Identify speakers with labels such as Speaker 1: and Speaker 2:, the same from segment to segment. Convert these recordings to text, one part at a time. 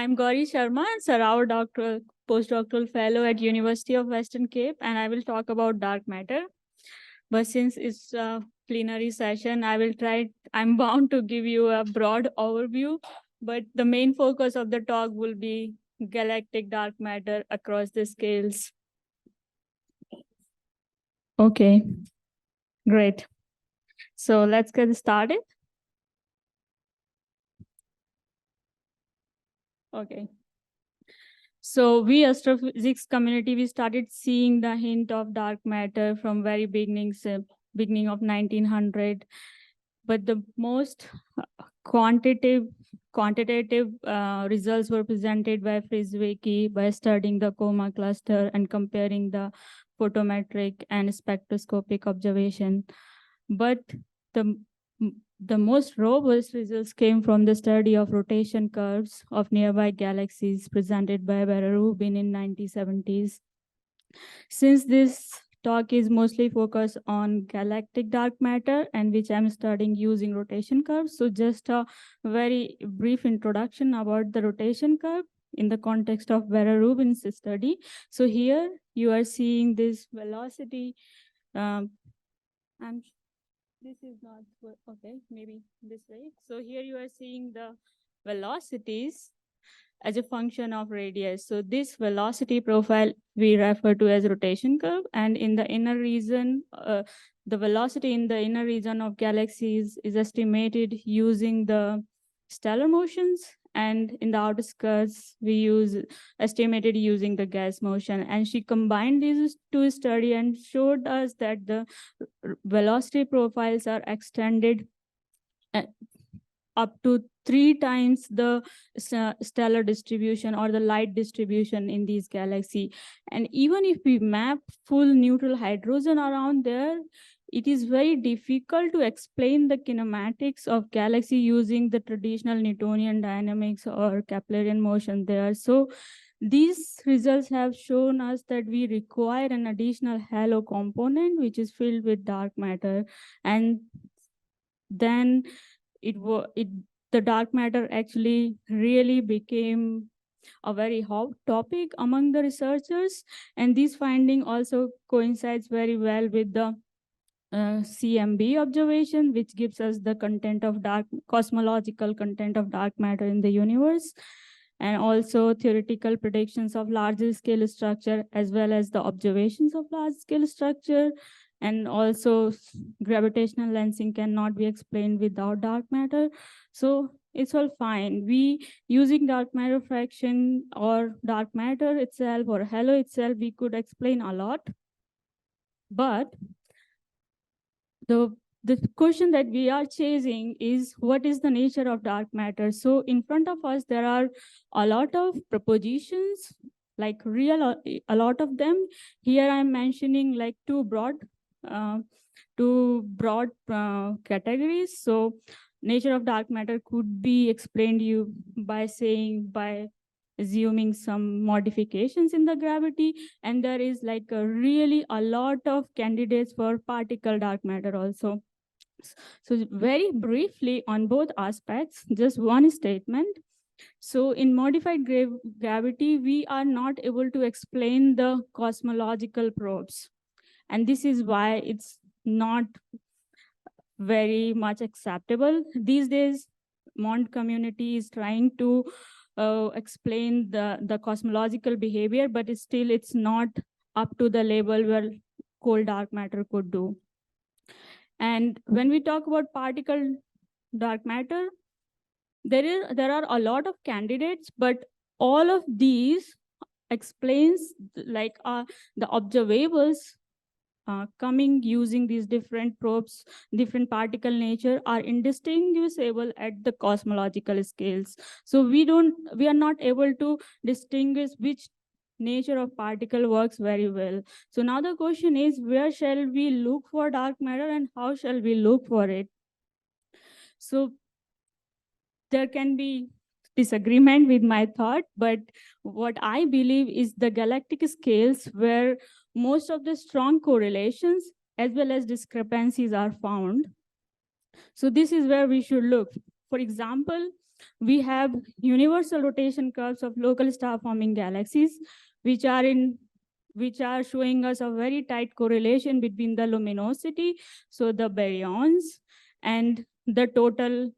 Speaker 1: I'm Gauri Sharma, Sarao doctoral postdoctoral fellow at University of Western Cape, and I will talk about dark matter. But since it's a plenary session, I'm bound to give you a broad overview, but the main focus of the talk will be galactic dark matter across the scales. Okay, great. So let's get started. Okay. So we astrophysics community, we started seeing the hint of dark matter from very beginning of 1900. But the most quantitative results were presented by Friswicky by studying the coma cluster and comparing the photometric and spectroscopic observation. But the the most robust results came from the study of rotation curves of nearby galaxies presented by Rubin in 1970s. Since this talk is mostly focused on galactic dark matter and which I'm studying using rotation curves, so just a very brief introduction about the rotation curve in the context of Rubin's study. So here you are seeing this velocity. This is not okay, maybe this way. So here you are seeing the velocities as a function of radius. So this velocity profile we refer to as rotation curve, and in the inner region, the velocity in the inner region of galaxies is estimated using the stellar motions, and in the outskirts we use estimated using the gas motion. And she combined these two studies and showed us that the velocity profiles are extended up to 3 times the stellar distribution or the light distribution in these galaxy. And even if we map full neutral hydrogen around there, it is very difficult to explain the kinematics of galaxy using the traditional Newtonian dynamics or Keplerian motion there. So these results have shown us that we require an additional halo component which is filled with dark matter, and then the dark matter actually really became a very hot topic among the researchers. And this finding also coincides very well with the CMB observation, which gives us the cosmological content of dark matter in the universe, and also theoretical predictions of larger scale structure, as well as the observations of large scale structure. And also gravitational lensing cannot be explained without dark matter. So it's all fine. We using dark matter fraction or dark matter itself or halo itself, we could explain a lot. But the question that we are chasing is, what is the nature of dark matter? So in front of us, there are a lot of propositions, like a lot of them. Here I'm mentioning like two broad categories. So nature of dark matter could be explained by assuming some modifications in the gravity, and there is like really a lot of candidates for particle dark matter also. So very briefly on both aspects, just one statement. So in modified gravity, we are not able to explain the cosmological probes, and this is why it's not very much acceptable these days. Mond community is trying to explain the cosmological behavior, but it's not up to the level where cold dark matter could do. And when we talk about particle dark matter, there are a lot of candidates, but all of these explains like the observables coming using these different probes, different particle nature, are indistinguishable at the cosmological scales. So we are not able to distinguish which nature of particle works very well. So now the question is, where shall we look for dark matter and how shall we look for it? So there can be disagreement with my thought, but what I believe is the galactic scales where most of the strong correlations as well as discrepancies are found. So this is where we should look. For example, We have universal rotation curves of local star-forming galaxies, which are showing us a very tight correlation between the luminosity, so the baryons, and the total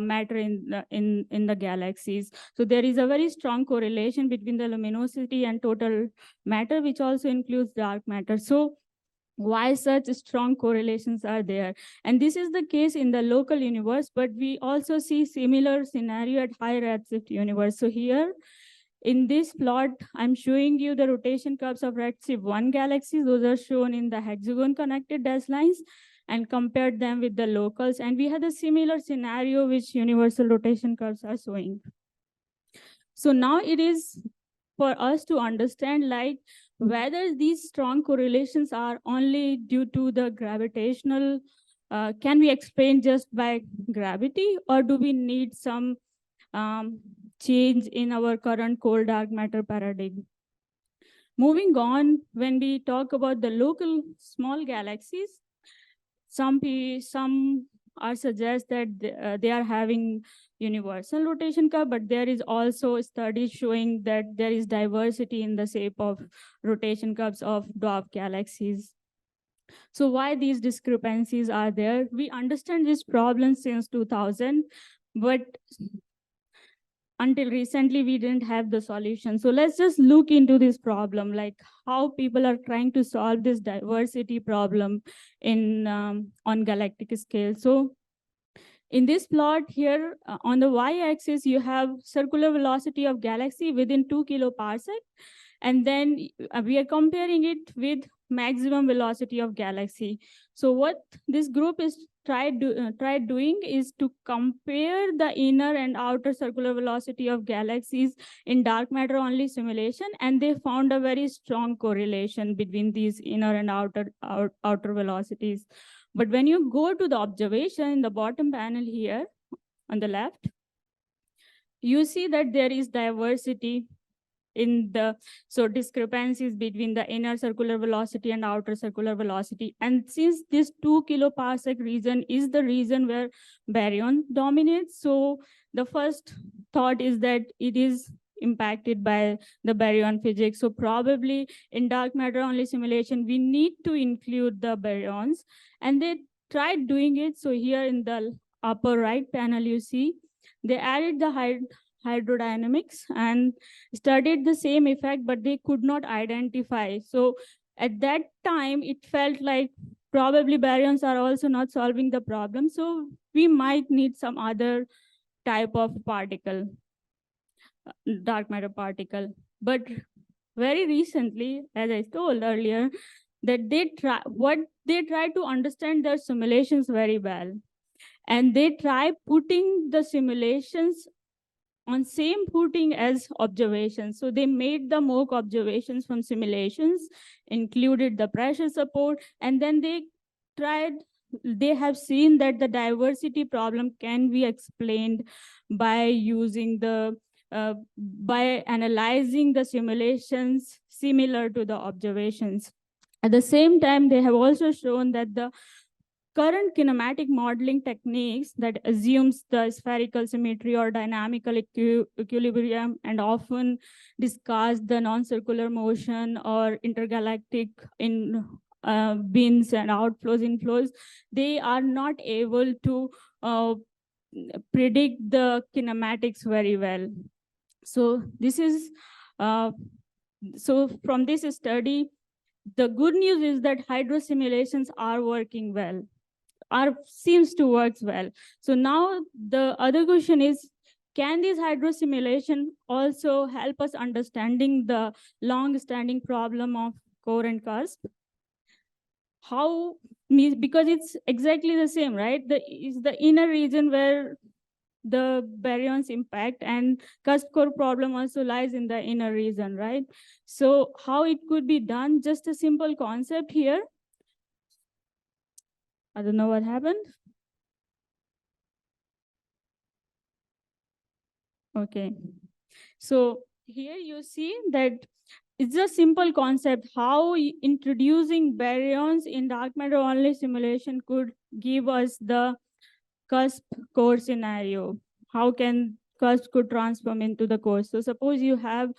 Speaker 1: matter in the galaxies. So there is a very strong correlation between the luminosity and total matter, which also includes dark matter. So why such strong correlations are there? And this is the case in the local universe, but we also see similar scenario at high redshift universe. So here in this plot, I'm showing you the rotation curves of redshift 1 galaxies. Those are shown in the hexagon connected dashed lines, and compared them with the locals. And we had a similar scenario which universal rotation curves are showing. So now it is for us to understand like whether these strong correlations are only due to the gravitational, can we explain just by gravity, or do we need some change in our current cold dark matter paradigm? Moving on, when we talk about the local small galaxies, some are suggest that they are having universal rotation curve, but there is also studies showing that there is diversity in the shape of rotation curves of dwarf galaxies. So why these discrepancies are there? We understand this problem since 2000, but until recently we didn't have the solution. So let's just look into this problem, like how people are trying to solve this diversity problem in on galactic scale. So in this plot here, on the y-axis, you have circular velocity of galaxy within 2 kiloparsec. And then we are comparing it with maximum velocity of galaxy. So what this group is tried doing is to compare the inner and outer circular velocity of galaxies in dark matter only simulation. And they found a very strong correlation between these inner and outer velocities. But when you go to the observation in the bottom panel here on the left, you see that there is diversity in the, so discrepancies between the inner circular velocity and outer circular velocity. And since this 2 kiloparsec region is the region where baryon dominates, so the first thought is that it is impacted by the baryon physics. So probably in dark matter only simulation, we need to include the baryons. And they tried doing it. So here in the upper right panel, you see, they added the hydrodynamics and studied the same effect, but they could not identify. So at that time, it felt like probably baryons are also not solving the problem. So we might need some other type of particle, dark matter particle. But very recently, as I told earlier, that they try to understand their simulations very well. And they try putting the simulations on same footing as observations. So they made the mock observations from simulations, included the pressure support, and then they have seen that the diversity problem can be explained by using by analyzing the simulations similar to the observations. At the same time, they have also shown that the current kinematic modeling techniques that assumes the spherical symmetry or dynamical equilibrium and often discuss the non-circular motion or intergalactic in bins and outflows, inflows, they are not able to predict the kinematics very well. So this is, so from this study, the good news is that hydro simulations are working well, seems to work well. So now the other question is, can this hydro simulation also help us understanding the long-standing problem of core and cusp? How, because it's exactly the same, right? Is the inner region where the baryons impact, and cusp core problem also lies in the inner region, right? So how it could be done? Just a simple concept here. I don't know what happened. Okay. So here you see that it's a simple concept how introducing baryons in dark matter only simulation could give us the cusp core scenario. how can cusp could transform into the core. So suppose you have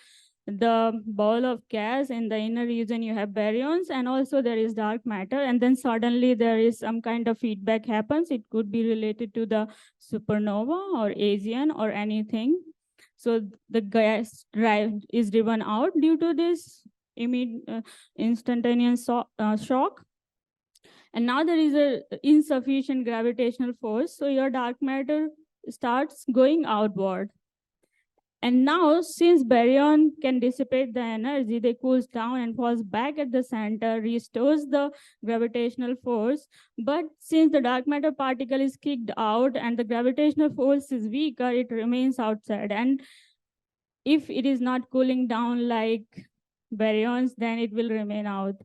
Speaker 1: the ball of gas in the inner region, you have baryons, and also there is dark matter, and then suddenly there is some kind of feedback happens. It could be related to the supernova or AGN or anything. So the gas drive is driven out due to this instantaneous shock. And now there is a insufficient gravitational force, so your dark matter starts going outward. And now, since baryon can dissipate the energy, they cools down and falls back at the center, restores the gravitational force. But since the dark matter particle is kicked out and the gravitational force is weaker, it remains outside. And if it is not cooling down like baryons, then it will remain out.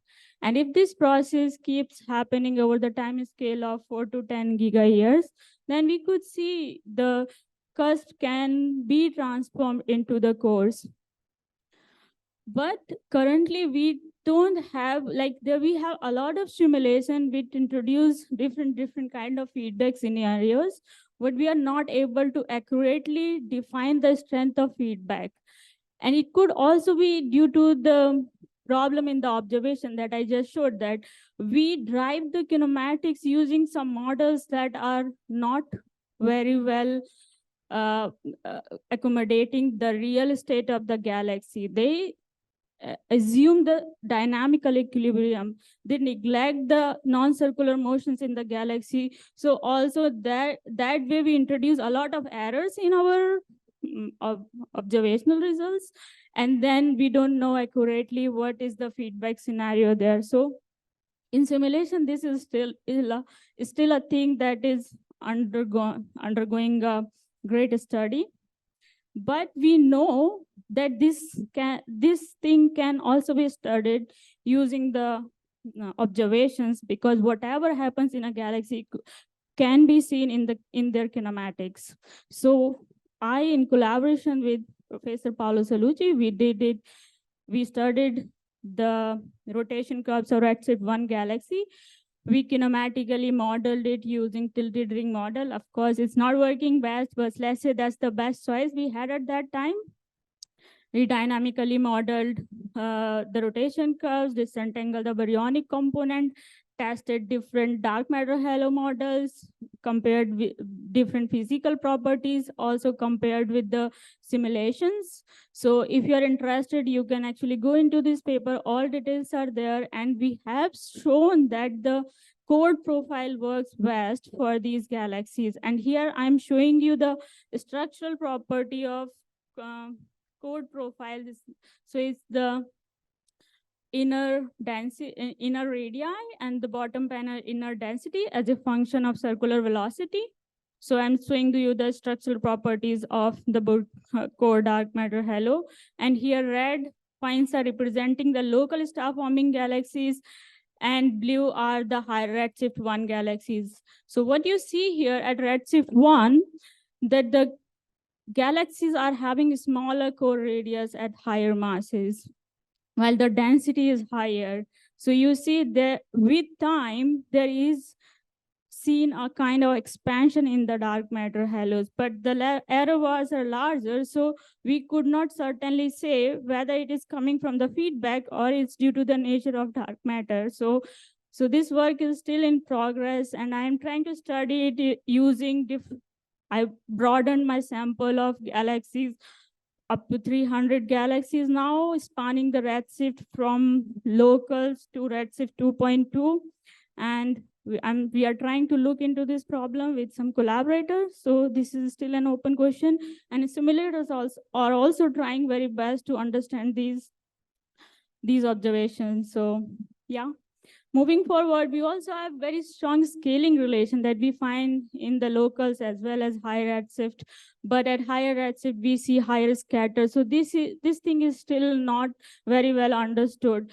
Speaker 1: And if this process keeps happening over the time scale of 4 to 10 gigayears, then we could see the cusp can be transformed into the cores. But currently we don't have, like there we have a lot of simulation which introduce different kind of feedback scenarios, but we are not able to accurately define the strength of feedback. And it could also be due to the problem in the observation that I just showed, that we drive the kinematics using some models that are not very well uh, accommodating the real state of the galaxy. They assume the dynamical equilibrium. They neglect the non-circular motions in the galaxy. So also that way we introduce a lot of errors in our observational results, and then we don't know accurately what is the feedback scenario there. So in simulation, this is still a thing that is undergoing a great study. But we know that this thing can also be studied using the observations, because whatever happens in a galaxy can be seen in their kinematics. So I, in collaboration with Professor Paolo Salucci, we studied the rotation curves of Redshift 1 galaxy. We kinematically modeled it using tilted ring model. Of course, it's not working best, but let's say that's the best choice we had at that time. We dynamically modeled the rotation curves, disentangled the baryonic component, tested different dark matter halo models, compared with different physical properties, also compared with the simulations. So if you're interested, you can actually go into this paper. All details are there, and we have shown that the chord profile works best for these galaxies. And here I'm showing you the structural property of chord profile. So it's the inner density, inner radii, and the bottom panel inner density as a function of circular velocity. So I'm showing you the structural properties of the core dark matter halo. And here red points are representing the local star forming galaxies, and blue are the high redshift 1 galaxies. So what you see here at redshift 1, that the galaxies are having smaller core radius at higher masses, while the density is higher. So you see that with time, there is seen a kind of expansion in the dark matter halos, but the error bars are larger, so we could not certainly say whether it is coming from the feedback or it's due to the nature of dark matter. So this work is still in progress, and I am trying to study it using I broadened my sample of galaxies up to 300 galaxies now, spanning the redshift from locals to redshift 2.2. And we are trying to look into this problem with some collaborators. So this is still an open question. And simulators are also trying very best to understand these observations. So yeah. Moving forward, we also have very strong scaling relation that we find in the locals as well as higher redshift. But at higher redshift, we see higher scatter. So this thing is still not very well understood.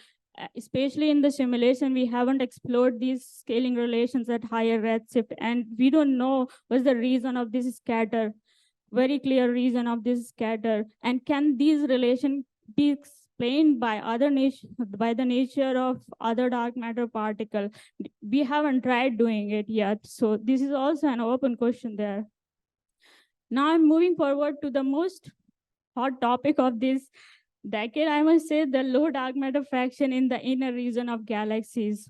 Speaker 1: Especially in the simulation, we haven't explored these scaling relations at higher redshift, and we don't know what's the reason of this scatter, very clear reason of this scatter. And can these relations be explained by the nature of other dark matter particle? We haven't tried doing it yet. So this is also an open question there. Now I'm moving forward to the most hot topic of this decade, I must say, the low dark matter fraction in the inner region of galaxies.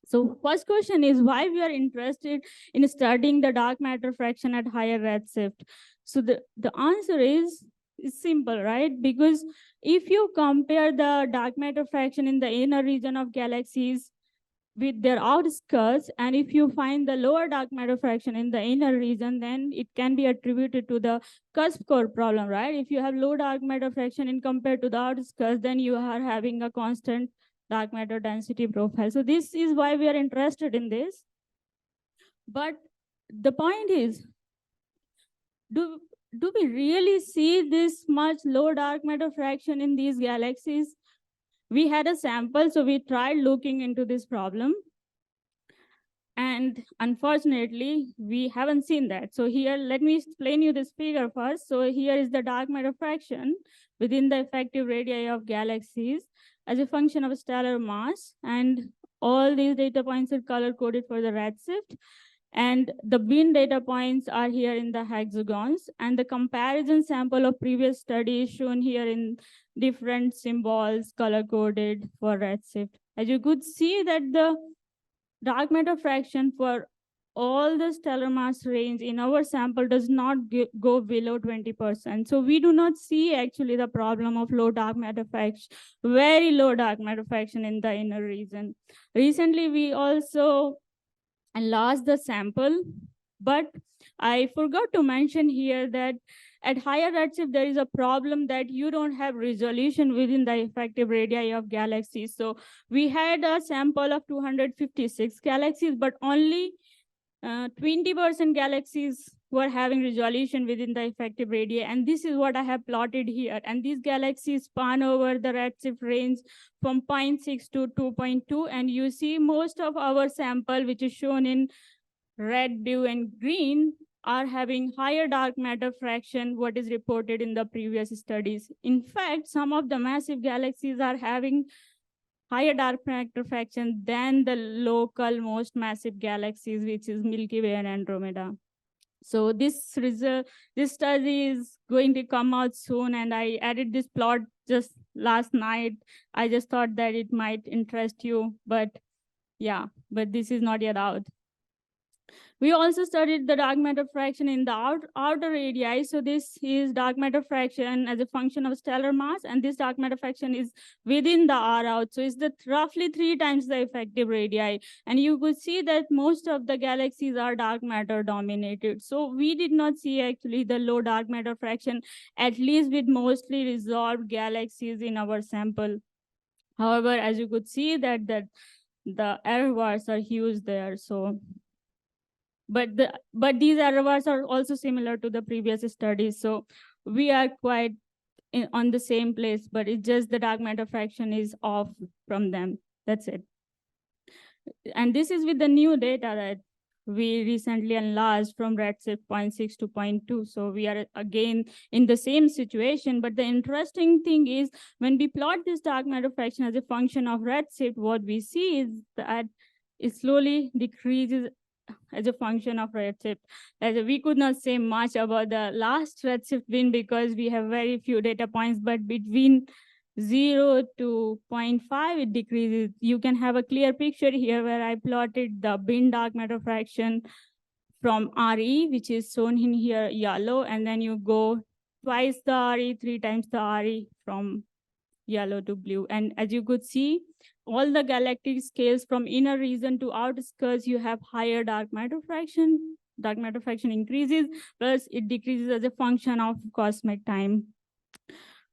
Speaker 1: So first question is why we are interested in studying the dark matter fraction at higher redshift. So the answer is simple, right? Because if you compare the dark matter fraction in the inner region of galaxies with their outskirts, and if you find the lower dark matter fraction in the inner region, then it can be attributed to the cusp core problem, right? If you have low dark matter fraction in compared to the outskirts, then you are having a constant dark matter density profile. So this is why we are interested in this. But the point is, do we really see this much low dark matter fraction in these galaxies? We had a sample, so we tried looking into this problem. And unfortunately, we haven't seen that. So here, let me explain you this figure first. So here is the dark matter fraction within the effective radii of galaxies as a function of stellar mass. And all these data points are color-coded for the redshift. And the bin data points are here in the hexagons. And the comparison sample of previous study is shown here in different symbols color-coded for redshift. As you could see that the dark matter fraction for all the stellar mass range in our sample does not go below 20%. So we do not see actually the problem of low dark matter fraction, very low dark matter fraction in the inner region. Recently, we also lost the sample, but I forgot to mention here that at higher redshift, there is a problem that you don't have resolution within the effective radii of galaxies. So we had a sample of 256 galaxies, but only 20% galaxies were having resolution within the effective radii. And this is what I have plotted here. And these galaxies span over the redshift range from 0.6 to 2.2. And you see most of our sample, which is shown in red, blue, and green, are having higher dark matter fraction, what is reported in the previous studies. In fact, some of the massive galaxies are having higher dark matter fraction than the local most massive galaxies, which is Milky Way and Andromeda. So this study is going to come out soon, and I added this plot just last night. I just thought that it might interest you, but yeah, but this is not yet out. We also studied the dark matter fraction in the outer radii. So this is dark matter fraction as a function of stellar mass, and this dark matter fraction is within the R out. So it's roughly 3 times the effective radii. And you could see that most of the galaxies are dark matter dominated. So we did not see actually the low dark matter fraction, at least with mostly resolved galaxies in our sample. However, as you could see that the error bars are huge there. So but these error bars are also similar to the previous studies. So we are quite on the same place, but it's just the dark matter fraction is off from them. That's it. And this is with the new data that we recently enlarged from redshift 0.6 to 0.2. So we are again in the same situation. But the interesting thing is when we plot this dark matter fraction as a function of redshift, what we see is that it slowly decreases as a function of redshift. As we could not say much about the last redshift bin because we have very few data points, but between 0 to 0.5, it decreases. You can have a clear picture here where I plotted the bin dark matter fraction from RE, which is shown in here yellow, and then you go twice the RE, 3 times the RE from yellow to blue. And as you could see, all the galactic scales from inner region to outskirts, you have higher dark matter fraction. Dark matter fraction increases, plus it decreases as a function of cosmic time.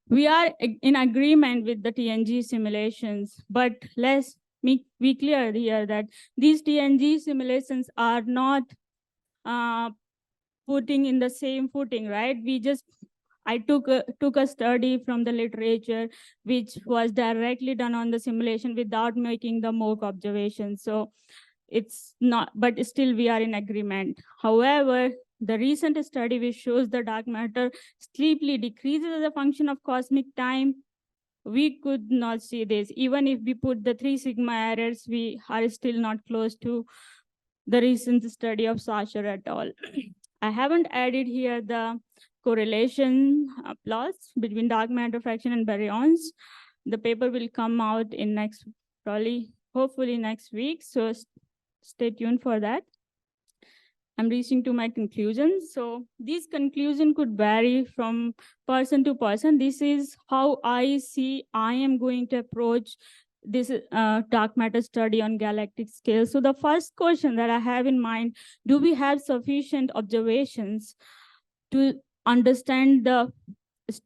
Speaker 1: We are in agreement with the TNG simulations, but let's be clear here that these TNG simulations are not putting in the same footing, right? I took a study from the literature, which was directly done on the simulation without making the mock observations. So it's not, but still we are in agreement. However, the recent study which shows the dark matter steeply decreases as a function of cosmic time, we could not see this. Even if we put the 3 sigma errors, we are still not close to the recent study of Sacher et al. I haven't added here the correlation plots between dark matter fraction and baryons. The paper will come out in hopefully next week. So stay tuned for that. I'm reaching to my conclusions. So these conclusion could vary from person to person. This is how I am going to approach this dark matter study on galactic scale. So the first question that I have in mind, do we have sufficient observations to understand the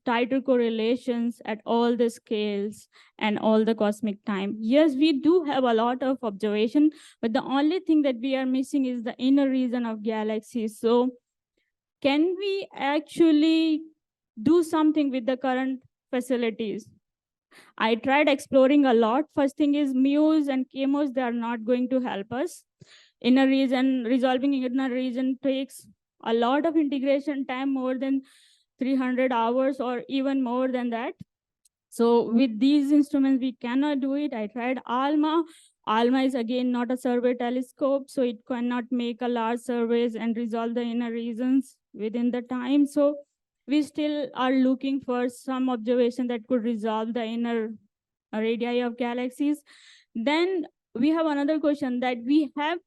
Speaker 1: tighter correlations at all the scales and all the cosmic time? Yes, we do have a lot of observation, but the only thing that we are missing is the inner region of galaxies. So can we actually do something with the current facilities? I tried exploring a lot. First thing is MUs and KMOs, they are not going to help us. Inner region, resolving inner region takes a lot of integration time, more than 300 hours or even more than that. So with these instruments, we cannot do it. I tried ALMA. ALMA is again not a survey telescope, so it cannot make a large surveys and resolve the inner regions within the time. So we still are looking for some observation that could resolve the inner radii of galaxies. Then we have another question that we have,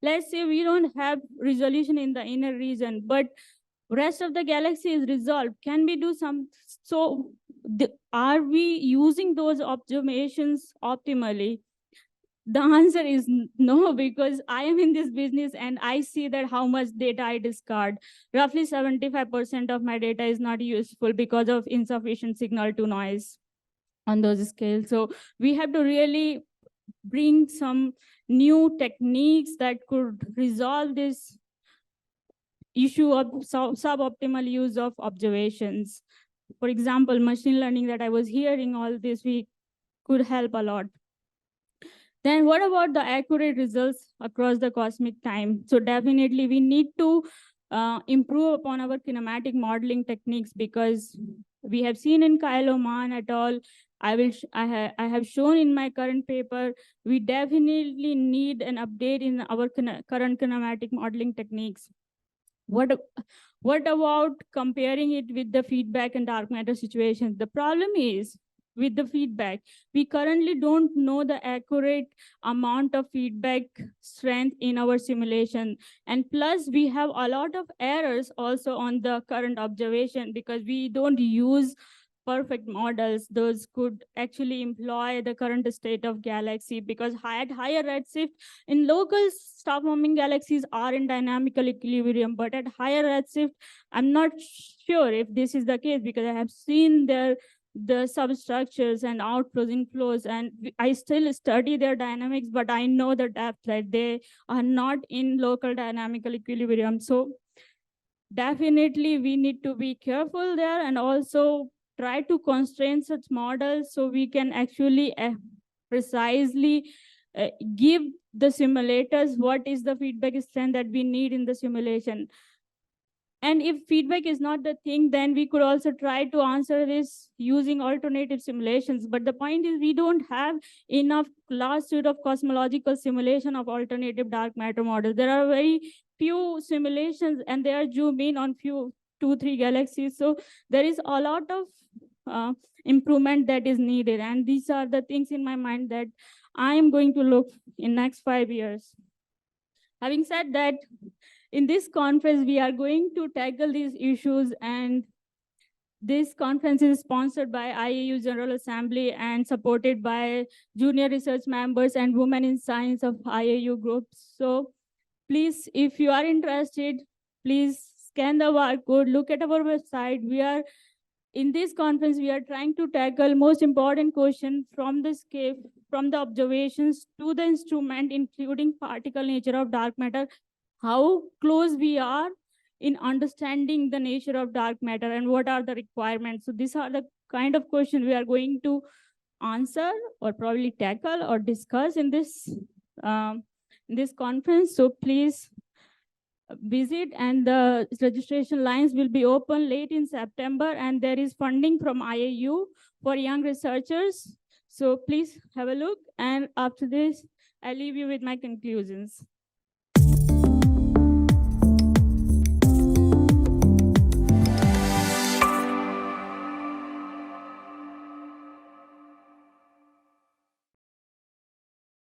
Speaker 1: let's say we don't have resolution in the inner region, but rest of the galaxy is resolved. Can we do some? So are we using those observations optimally? The answer is no, because I am in this business and I see that how much data I discard. Roughly 75% of my data is not useful because of insufficient signal to noise on those scales. So we have to really bring some new techniques that could resolve this issue of suboptimal use of observations. For example, machine learning that I was hearing all this week could help a lot. Then what about the accurate results across the cosmic time? So definitely we need to improve upon our kinematic modeling techniques, because we have seen in Kyle Oman et al. I have shown in my current paper, we definitely need an update in our current kinematic modeling techniques. What about comparing it with the feedback and dark matter situations? The problem is with the feedback, we currently don't know the accurate amount of feedback strength in our simulation. And plus we have a lot of errors also on the current observation, because we don't use perfect models. Those could actually employ the current state of galaxy, because at higher redshift, in local star forming galaxies are in dynamical equilibrium, but at higher redshift, I'm not sure if this is the case, because I have seen the substructures and outflows, inflows, and I still study their dynamics, but I know the depth that they are not in local dynamical equilibrium. So definitely we need to be careful there, and also try to constrain such models so we can actually precisely give the simulators what is the feedback strength that we need in the simulation. And if feedback is not the thing, then we could also try to answer this using alternative simulations. But the point is, we don't have enough large suite of cosmological simulation of alternative dark matter models. There are very few simulations, and they are zoomed in on few 2-3 galaxies. So there is a lot of improvement that is needed. And these are the things in my mind that I am going to look in next 5 years. Having said that, in this conference, we are going to tackle these issues, and this conference is sponsored by IAU General Assembly and supported by junior research members and Women in Science of IAU groups. So please, if you are interested, please scan the barcode, look at our website. In this conference, we are trying to tackle most important question from the scale, from the observations to the instrument, including particle nature of dark matter, how close we are in understanding the nature of dark matter and what are the requirements. So these are the kind of questions we are going to answer or probably tackle or discuss in this conference. So please visit, and the registration lines will be open late in September, and there is funding from IAU for young researchers. So please have a look, and after this, I leave you with my conclusions.